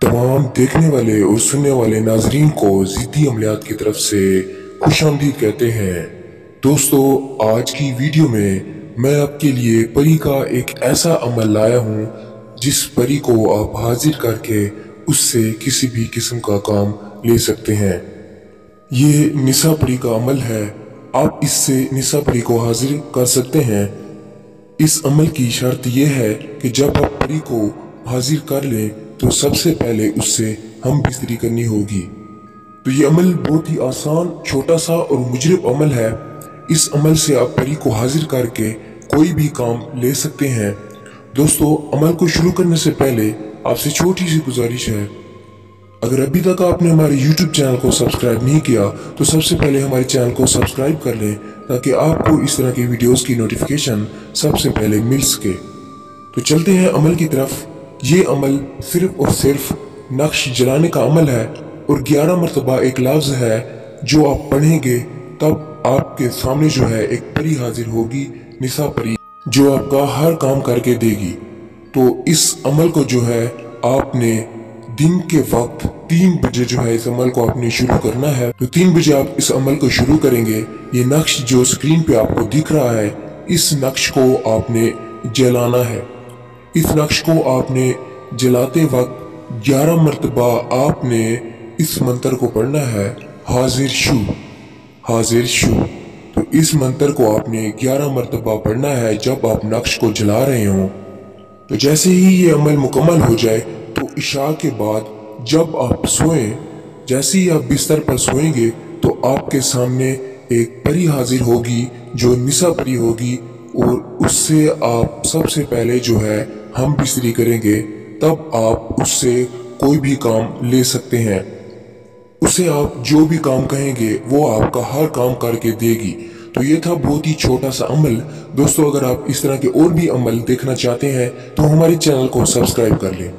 तमाम देखने वाले और सुनने वाले नाजरीन को ज़िद्दी अमलियात की तरफ से खुशामदीद कहते हैं। दोस्तों, आज की वीडियो में मैं आपके लिए परी का एक ऐसा अमल लाया हूँ जिस परी को आप हाजिर करके उससे किसी भी किस्म का काम ले सकते हैं। ये निसा परी का अमल है। आप इससे निसा परी को हाजिर कर सकते हैं। इस अमल की शर्त यह है कि जब आप परी को हाजिर कर लें तो सबसे पहले उससे हम बिस्तरी करनी होगी। तो ये अमल बहुत ही आसान, छोटा सा और मुजरब अमल है। इस अमल से आप परी को हाजिर करके कोई भी काम ले सकते हैं। दोस्तों, अमल को शुरू करने से पहले आपसे छोटी सी गुजारिश है, अगर अभी तक आपने हमारे YouTube चैनल को सब्सक्राइब नहीं किया तो सबसे पहले हमारे चैनल को सब्सक्राइब कर लें ताकि आपको इस तरह की वीडियोस की नोटिफिकेशन सबसे पहले मिल सके। तो चलते हैं अमल की तरफ। ये अमल सिर्फ और सिर्फ नक्श जलाने का अमल है और 11 मरतबा एक लफ्ज है जो आप पढ़ेंगे तब आपके सामने जो है एक परी हाजिर होगी, निसा परी, जो आपका हर काम करके देगी। तो इस अमल को जो है आपने दिन के वक्त 3 बजे जो है इस अमल को आपने शुरू करना है। तो 3 बजे आप इस अमल को शुरू करेंगे। ये नक्श जो स्क्रीन पे आपको दिख रहा है, इस नक्श को आपने जलाना है। इस नक्श को आपने जलाते वक्त 11 मरतबा आपने इस मंत्र को पढ़ना है, हाजिर शू, हाजिर शू। तो इस मंत्र को आपने 11 मरतबा पढ़ना है जब आप नक्श को जला रहे हों। तो जैसे ही ये अमल मुकम्मल हो जाए तो इशा के बाद जब आप सोएं, जैसे ही आप बिस्तर पर सोएंगे तो आपके सामने एक परी हाजिर होगी जो निसा परी होगी और उससे आप सबसे पहले जो है हम बिस्तरी करेंगे। तब आप उससे कोई भी काम ले सकते हैं। उसे आप जो भी काम कहेंगे वो आपका हर काम करके देगी। तो ये था बहुत ही छोटा सा अमल। दोस्तों, अगर आप इस तरह के और भी अमल देखना चाहते हैं तो हमारे चैनल को सब्सक्राइब कर लें।